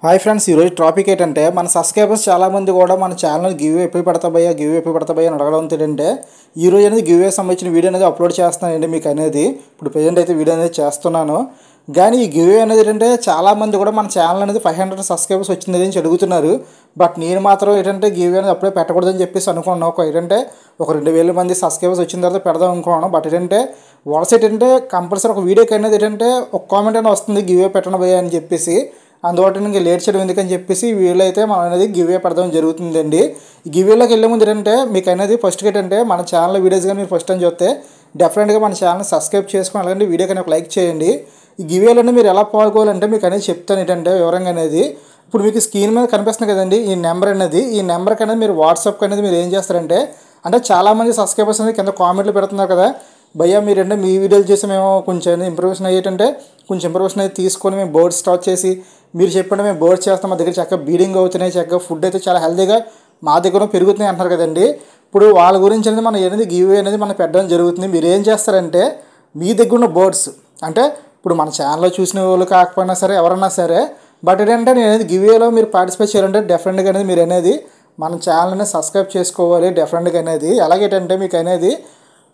Hi friends, ఈరోజు topic ఏంటంటే మన సబ్స్క్రైబర్స్ చాలామంది కూడా మన ఛానల్ గివ్ ఎప్పుడు పడతా భయ్యా అని అడగడం ఏంటంటే ఈరోజు అనేది గివ్ సంబంధించిన వీడియో అనేది అప్లోడ్ చేస్తున్నానండి మీకు అనేది. ఇప్పుడు ప్రజెంట్ అయితే వీడియో అనేది చేస్తున్నాను. కానీ ఈ గివ్ అనేది ఏంటంటే చాలామంది కూడా మన ఛానల్ అనేది 500 సబ్స్క్రైబర్స్ వచ్చింది అని అడుగుతున్నారు. బట్ నేను మాత్రం ఏంటంటే గివ్ అనేది అప్పుడే పెట్టకూడదని చెప్పేసి అనుకున్నాను. ఒక 2000 మంది సబ్స్క్రైబర్స్ వచ్చిన తర్వాత పెడదాం అనుకున్నాను. బట్ ఏంటంటే వరుస ఏంటంటే కంపల్సరీ ఒక వీడియోకి అనేది ఏంటంటే ఒక కామెంట్ అనేది వస్తుంది గివ్ పెట్టడం భయ్యా అని చెప్పేసి. అందువల్ల ఇంకా లేట్ చేయడం ఎందుకని చెప్పేసి వీళ్ళు అయితే మనం అనేది గివ్వే పెడదాం జరుగుతుందండి. ఈ గివ్వేలోకి వెళ్ళే ముందు ఏంటంటే మీకు అనేది ఫస్ట్ ఏంటంటే మన ఛానల్ వీడియోస్ కానీ మీరు ఫస్ట్ టైం చూస్తే డెఫినెట్గా మన ఛానల్ సబ్స్క్రైబ్ చేసుకొని అలాగే వీడియో కానీ ఒక లైక్ చేయండి. ఈ గివ్వేలోనే మీరు ఎలా పాల్గొవాలంటే మీకు అనేది చెప్తాను ఏంటంటే వివరంగా అనేది. ఇప్పుడు మీకు స్క్రీన్ మీద కనిపిస్తుంది కదండి ఈ నెంబర్ అనేది. ఈ నెంబర్కి అనేది మీరు వాట్సాప్కి అనేది మీరు ఏం చేస్తారంటే అంటే చాలామంది సబ్స్క్రైబర్స్ అనేది కింద కామెంట్లు పెడుతున్నారు కదా భయ్యా మీరంటే మీ వీడియోలు చేసి మేము కొంచెం ఇంప్రూవేషన్ అయ్యేటంటే కొంచెం ఇంప్రూవేషన్ అయితే తీసుకొని మేము బోర్డ్ స్టార్ట్ చేసి మీరు చెప్పండి మేము బోర్డ్ చేస్తాం, మా దగ్గర చక్కగా బీడింగ్ అవుతున్నాయి, చక్కగా ఫుడ్ అయితే చాలా హెల్తీగా మా దగ్గర పెరుగుతున్నాయి అంటారు కదండి. ఇప్పుడు వాళ్ళ గురించి అనేది మనం ఏది గివ్ అనేది మనం పెట్టడం జరుగుతుంది. మీరు ఏం చేస్తారంటే మీ దగ్గర ఉన్న బోర్డ్స్ అంటే ఇప్పుడు మన ఛానల్లో చూసిన వాళ్ళు కాకపోయినా సరే ఎవరన్నా సరే బట్ ఏంటంటే నేను అనేది గివ్వేలో మీరు పార్టిసిపేట్ చేయాలంటే డెఫినెట్గా అనేది మీరు అనేది మన ఛానల్ అనేది సబ్స్క్రైబ్ చేసుకోవాలి డెఫినెట్గా అనేది. అలాగేంటంటే మీకు అనేది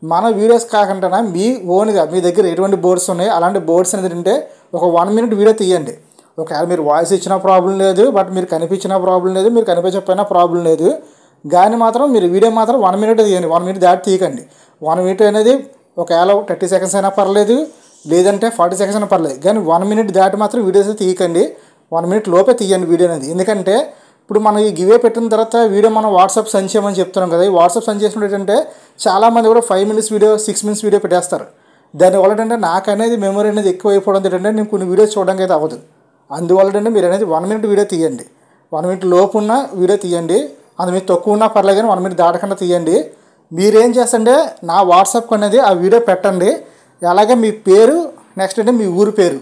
మన వీడియోస్ కాకుండా మీ ఓన్గా మీ దగ్గర ఎటువంటి బోర్డ్స్ ఉన్నాయి అలాంటి బోర్డ్స్ అనేది అంటే ఒక 1 minute వీడియో తీయండి. ఒకవేళ మీరు వాయిస్ ఇచ్చినా ప్రాబ్లం లేదు, బట్ మీరు కనిపించినా ప్రాబ్లం లేదు, మీరు కనిపించకపోయినా ప్రాబ్లం లేదు. కానీ మాత్రం మీరు వీడియో మాత్రం 1 minute తీయండి. 1 minute దాటి తీయకండి. 1 minute అనేది ఒకవేళ 30 seconds అయినా పర్లేదు, లేదంటే 40 seconds అయినా పర్లేదు, కానీ 1 minute దాటి మాత్రం వీడియోస్ తీయకండి. 1 minute లోపే తీయండి వీడియో అనేది. ఎందుకంటే ఇప్పుడు మనం ఈ గివే పెట్టిన తర్వాత వీడియో మనం వాట్సాప్ సెండ్ చేయమని చెప్తున్నాం కదా. ఈ వాట్సాప్ సెండ్ చేసినప్పుడు ఏంటంటే చాలామంది కూడా 5 minutes వీడియో 6 minutes వీడియో పెట్టేస్తారు. దానివల్ల ఏంటంటే నాకు అనేది మెమరీ అనేది ఎక్కువ అయిపోవడం ఏంటంటే నేను కొన్ని వీడియోస్ చూడడానికి అయితే అవ్వదు. అందువల్ల ఏంటంటే మీరు అనేది 1 minute వీడియో తీయండి. 1 minute లోపు ఉన్న వీడియో తీయండి. అది మీరు తక్కువ ఉన్నా పర్లేదు కానీ 1 minute దాటకుండా తీయండి. మీరేం చేస్తంటే నా వాట్సాప్కి అనేది ఆ వీడియో పెట్టండి. అలాగే మీ పేరు నెక్స్ట్ అంటే మీ ఊరి పేరు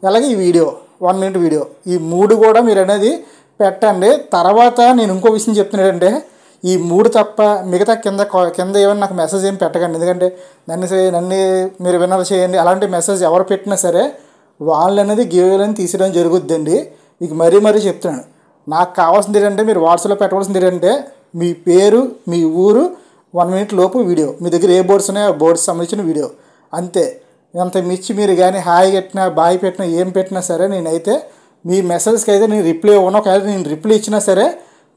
అలాగే ఈ వీడియో 1 minute వీడియో ఈ 3 కూడా మీరు అనేది పెట్టండి. తర్వాత నేను ఇంకో విషయం చెప్తున్నానంటే ఈ 3 తప్ప మిగతా కింద ఏమైనా నాకు మెసేజ్ ఏం పెట్టకండి. ఎందుకంటే నన్ను మీరు విన్నర్ చేయండి అలాంటి మెసేజ్ ఎవరు పెట్టినా సరే వాళ్ళు అనేది గివ్వేలని తీసేయడం జరుగుద్దండి. మీకు మరీ చెప్తున్నాను. నాకు కావాల్సింది ఏంటంటే మీరు వాట్సాప్లో పెట్టవలసింది ఏంటంటే మీ పేరు మీ ఊరు 1 minute లోపు వీడియో మీ దగ్గర ఏ బోర్డ్స్ ఉన్నాయో ఆ బోర్డ్స్ సంబంధించిన వీడియో అంతే. అంత మించి మీరు కానీ హాయ్ పెట్టినా బాయ్ పెట్టినా ఏం పెట్టినా సరే నేనైతే మీ మెసేజ్కి అయితే నేను రిప్లై ఇవ్వను. ఒకవేళ నేను రిప్లై ఇచ్చినా సరే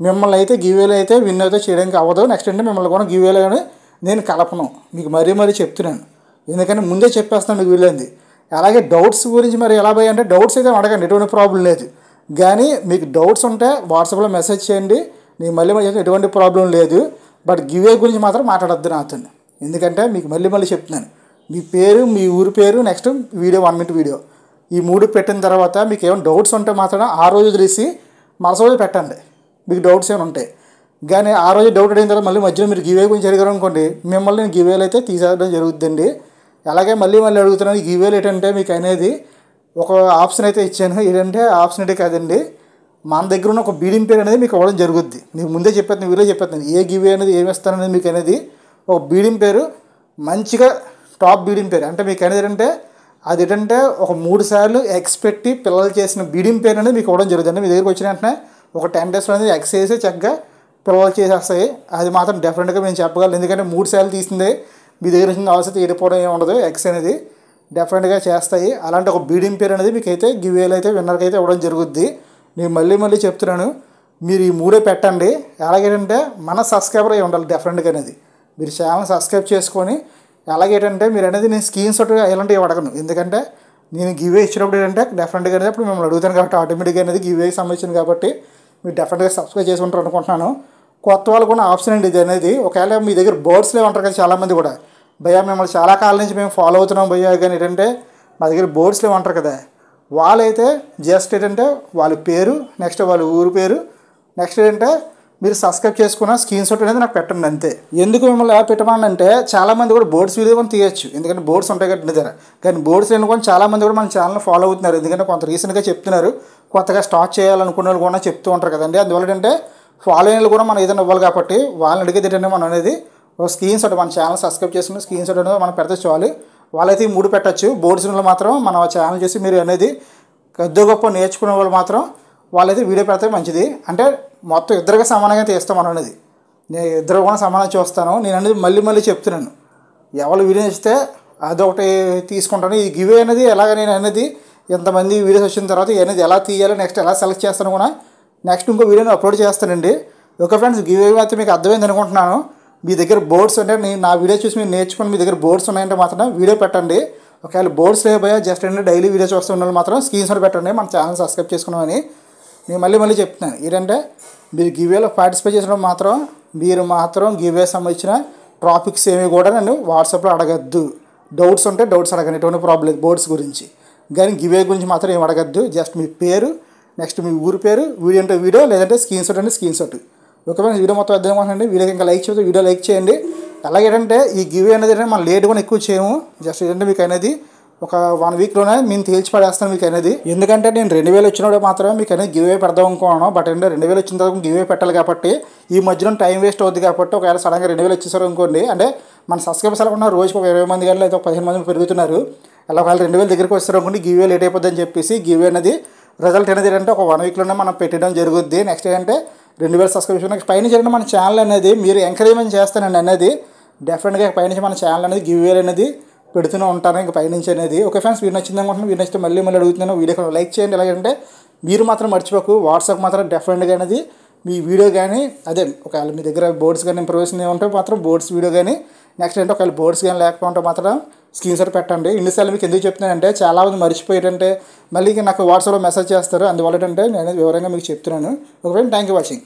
మిమ్మల్ని అయితే గివ్వేలో అయితే విన్ అయితే చేయడానికి అవ్వదు. నెక్స్ట్ అంటే మిమ్మల్ని కూడా గివ్వేలో కానీ నేను కలపను. మీకు మరీ చెప్తున్నాను. ఎందుకంటే ముందే చెప్పేస్తాను వీళ్ళంది. అలాగే డౌట్స్ గురించి మరి ఎలా పోయి అంటే డౌట్స్ అయితే అడగండి, ఎటువంటి ప్రాబ్లం లేదు. కానీ మీకు డౌట్స్ ఉంటే వాట్సాప్లో మెసేజ్ చేయండి. నేను మళ్ళీ ఎటువంటి ప్రాబ్లం లేదు. బట్ గివ్వే గురించి మాత్రం మాట్లాడొద్దు నాతో. ఎందుకంటే మీకు మళ్ళీ చెప్తున్నాను. మీ పేరు మీ ఊరి పేరు నెక్స్ట్ వీడియో 1 minute వీడియో ఈ 3 పెట్టిన తర్వాత మీకు ఏమైనా డౌట్స్ ఉంటే మాత్రం ఆ రోజు తెలిసి మరుసటి రోజు పెట్టండి మీకు డౌట్స్ ఏమైనా ఉంటాయి. కానీ ఆ రోజు డౌట్ అడిగిన తర్వాత మళ్ళీ మధ్యలో మీరు గివే గురించి అడిగారు అనుకోండి మిమ్మల్ని నేను గివేలు అయితే తీసేయడం జరుగుతుందండి. అలాగే మళ్ళీ అడుగుతున్నాను. ఈ గివేలు ఏంటంటే మీకు అనేది ఒక ఆప్షన్ అయితే ఇచ్చాను. ఏంటంటే ఆప్షన్ అయితే కాదండి, మన దగ్గర ఉన్న ఒక బీడింగ్ పేరు అనేది మీకు ఇవ్వడం జరుగుద్ది. మీకు ముందే చెప్పేస్తాను వీడియో చెప్పేస్తాను ఏ గివే అనేది ఏమి ఇస్తాననేది. మీకు అనేది ఒక బీడింగ్ పేరు మంచిగా టాప్ బీడింగ్ పేరు అంటే మీకు అనేది ఏంటంటే అది ఏంటంటే ఒక 3 సార్లు ఎగ్స్ పెట్టి పిల్లలు చేసిన బీడింగ్ పేరు అనేది మీకు ఇవ్వడం జరుగుతుంది. మీ దగ్గరికి వచ్చిన వెంటనే ఒక 10 days అనేది ఎగ్స్ వేసి చక్కగా పిల్లలు చేసేస్తాయి. అది మాత్రం డెఫినెట్గా మేము చెప్పగలం. ఎందుకంటే 3 సార్లు తీసిందే మీ దగ్గర వచ్చిన అవసరం ఏడిపోవడం ఏమి ఉండదు. ఎగ్స్ అనేది డెఫినెట్గా చేస్తాయి. అలాంటి ఒక బీడింగ్ పేరు అనేది మీకు అయితే గివ్వేలు అయితే విన్నర్కి అయితే ఇవ్వడం జరుగుద్ది. నేను మళ్ళీ చెప్తున్నాను. మీరు ఈ 3 పెట్టండి. అలాగేంటంటే మన సబ్స్క్రైబర్ అయి ఉండాలి డెఫినెట్గా అనేది. మీరు ఛానల్ సబ్స్క్రైబ్ చేసుకొని అలాగేంటంటే మీరు అనేది నేను స్క్రీన్ షాట్ ఎలాంటివి అడగను. ఎందుకంటే నేను గివ్వే ఇచ్చినప్పుడు ఏంటంటే డెఫినెట్గా అనేది అప్పుడు మిమ్మల్ని అడుగుతాను కాబట్టి ఆటోమేటిక్గా అనేది గివ్వేకి సంబంధించింది కాబట్టి మీరు డెఫినెట్గా సబ్స్క్రైబ్ చేసుకుంటారు అనుకుంటున్నాను. కొత్త వాళ్ళు కూడా ఆప్షన్ అండి ఇది అనేది. ఒకవేళ మీ దగ్గర బోర్డ్స్లే ఉంటారు కదా చాలామంది కూడా భయ్యా మిమ్మల్ని చాలా కాలం నుంచి మేము ఫాలో అవుతున్నాం భయ్యా కానీ ఏంటంటే మా దగ్గర బోర్డ్స్లే ఉంటారు కదా వాళ్ళైతే జస్ట్ ఏంటంటే వాళ్ళ పేరు నెక్స్ట్ వాళ్ళ ఊరు పేరు నెక్స్ట్ ఏంటంటే మీరు సబ్స్క్రైబ్ చేసుకున్న స్క్రీన్ షాట్ అనేది నాకు పెట్టండి అంతే. ఎందుకు మిమ్మల్ని ఎలా పెట్టమనంటే చాలామంది కూడా బోర్డ్స్ వీడియో కూడా తీయచ్చు. ఎందుకంటే బోర్డ్స్ ఉంటాయి కదా దగ్గర. కానీ బోర్డ్స్ లేనుకొని చాలామంది కూడా మన ఛానల్ ఫాలో అవుతున్నారు. ఎందుకంటే కొంత రీసెంట్గా చెప్తున్నారు కొత్తగా స్టార్ట్ చేయాలనుకున్న వాళ్ళు కూడా చెప్తూ ఉంటారు కదండి. అందువల్ల ఏంటంటే ఫాలో అయిన కూడా మనం ఏదైనా ఇవ్వాలి కాబట్టి వాళ్ళని అడిగేది ఏంటంటే మనం అనేది ఒక స్క్రీన్ షాట్ మన ఛానల్ సబ్స్క్రైబ్ చేసుకున్న స్క్రీన్ షాట్ అనేది మనం పెడితే చాలు. వాళ్ళైతే ఈ 3 పెట్టచ్చు. బోర్డ్స్లో మాత్రం మన ఛానల్ చేసి మీరు అనేది కొద్ది గొప్ప నేర్చుకునే వాళ్ళు మాత్రం వాళ్ళైతే వీడియో పెడితే మంచిది. అంటే మొత్తం ఇద్దరికి సమానంగా తీస్తాం అనేది, నేను ఇద్దరు కూడా సమానంగా చూస్తాను. నేను అనేది మళ్ళీ చెప్తున్నాను, ఎవరు వీడియో ఇస్తే అదొకటి తీసుకుంటాను. ఈ గివ్ అనేది ఎలాగ నేను అనేది ఎంతమంది వీడియోస్ వచ్చిన తర్వాత అనేది ఎలా తీయాలి, నెక్స్ట్ ఎలా సెలెక్ట్ చేస్తాను కూడా నెక్స్ట్ ఇంకో వీడియోని అప్లోడ్ చేస్తానండి. ఓకే ఫ్రెండ్స్, గివ్ అయితే మీకు అర్థమైంది అనుకుంటున్నాను. మీ దగ్గర బోర్డ్స్ అంటే నేను నా వీడియో చూసి మీరు నేర్చుకుని మీ దగ్గర బోర్డ్స్ ఉన్నాయంటే మాత్రం వీడియో పెట్టండి. ఒకవేళ బోర్డ్స్ లేకపోయా జస్ట్ ఏంటంటే డైలీ వీడియో చూస్తూ ఉండాలి మాత్రం స్క్రీన్ షాట్ పెట్టండి, మన ఛానల్ సబ్స్క్రైబ్ చేసుకున్నామని. నేను మళ్ళీ చెప్తున్నాను ఏంటంటే మీరు గివ్వేలో పార్టిసిపేట్ చేసిన మాత్రం మీరు మాత్రం గివ్వే సంబంధించిన టాపిక్స్ ఏమి కూడా నన్ను వాట్సాప్లో అడగద్దు. డౌట్స్ ఉంటే డౌట్స్ అడగండి, ఎటువంటి ప్రాబ్లం లేదు బోర్డ్స్ గురించి. కానీ గివ్వే గురించి మాత్రం ఏం అడగద్దు. జస్ట్ మీ పేరు, నెక్స్ట్ మీ ఊరి పేరు, వీడియో అంటే వీడియో, లేదంటే స్క్రీన్ షాట్ అంటే screen shot. Okay friends, video మొత్తం అర్థం అవుతుందండి. వీడియోకి ఇంకా లైక్ చేస్తే వీడియో లైక్ చేయండి. అలాగేంటంటే ఈ గివ్వే అనేది మనం లేట్ కూడా ఎక్కువ చేయము. జస్ట్ ఏంటంటే మీకు అనేది ఒక 1 వీక్లోనే మేము తేల్చి పడేస్తాను మీకు అనేది. ఎందుకంటే నేను 2000 వచ్చినప్పుడు మాత్రమే మీకు అనేది గివ్వే పెడదాం అనుకున్నాను. బట్ అంటే 2000 వచ్చిన తర్వాత గివ్వే పెట్టాలి కాబట్టి ఈ మధ్యలో టైం వేస్ట్ అవుతుంది. కాబట్టి ఒకవేళ సడన్గా 2000 వచ్చేసారు అనుకోండి, అంటే మన సబ్స్క్రైబర్స్ ఎలా ఉన్నారు, రోజుకి ఒక 20 మంది కానీ లేదా ఒక 15 మంది పెరుగుతున్నారు. అలా ఒకవేళ 2000 దగ్గరికి వస్తారు అనుకోండి, గివ్వే లేట్ అయిపోద్ది అని చెప్పేసి గివ్వే అనేది రిజల్ట్ అనేది ఏంటంటే ఒక 1 వీక్లోనే మనం పెట్టడం జరుగుద్ది. నెక్స్ట్ ఏంటంటే 2000 సబ్స్క్రిప్షన్ పైన చేయండి. మన ఛానల్ అనేది మీరు ఎంకరేజ్మెంట్ చేస్తానండి అనేది డెఫినెట్గా పైనుంచి మన ఛానల్ అనేది గివ్వే అనేది పెడుతూనే ఉంటాను ఇంకా పైనుంచి అనేది. ఓకే ఫ్రెండ్స్, వీడియో నచ్చింది అనుకుంటున్నాను. వీడియో నచ్చితే మళ్ళీ అడుగుతున్నాను, వీడియో లైక్ చేయండి. ఎలాగంటే మీరు మాత్రం మర్చిపోకు, వాట్సాప్ మాత్రం డెఫినెట్గా అనేది మీ వీడియో కానీ అదే ఒకవేళ మీ దగ్గర బోర్డ్స్ కానీ ఇన్ఫర్మేషన్ ఏముంటే మాత్రం బోర్డ్స్ వీడియో కానీ, నెక్స్ట్ అంటే ఒకవేళ బోర్డ్స్ కానీ లేకపోతే మాత్రం స్క్రీన్ షాట్ పెట్టండి. ఇన్నిసార్లు మీకు ఎందుకు చెప్తున్నానంటే చాలామంది మర్చిపోయేటంటే మళ్ళీ నాకు వాట్సాప్లో మెసేజ్ చేస్తారు, అందువల్ల ఏంటంటే నేను వివరంగా మీకు చెప్తున్నాను. Okay friend, thank you watching.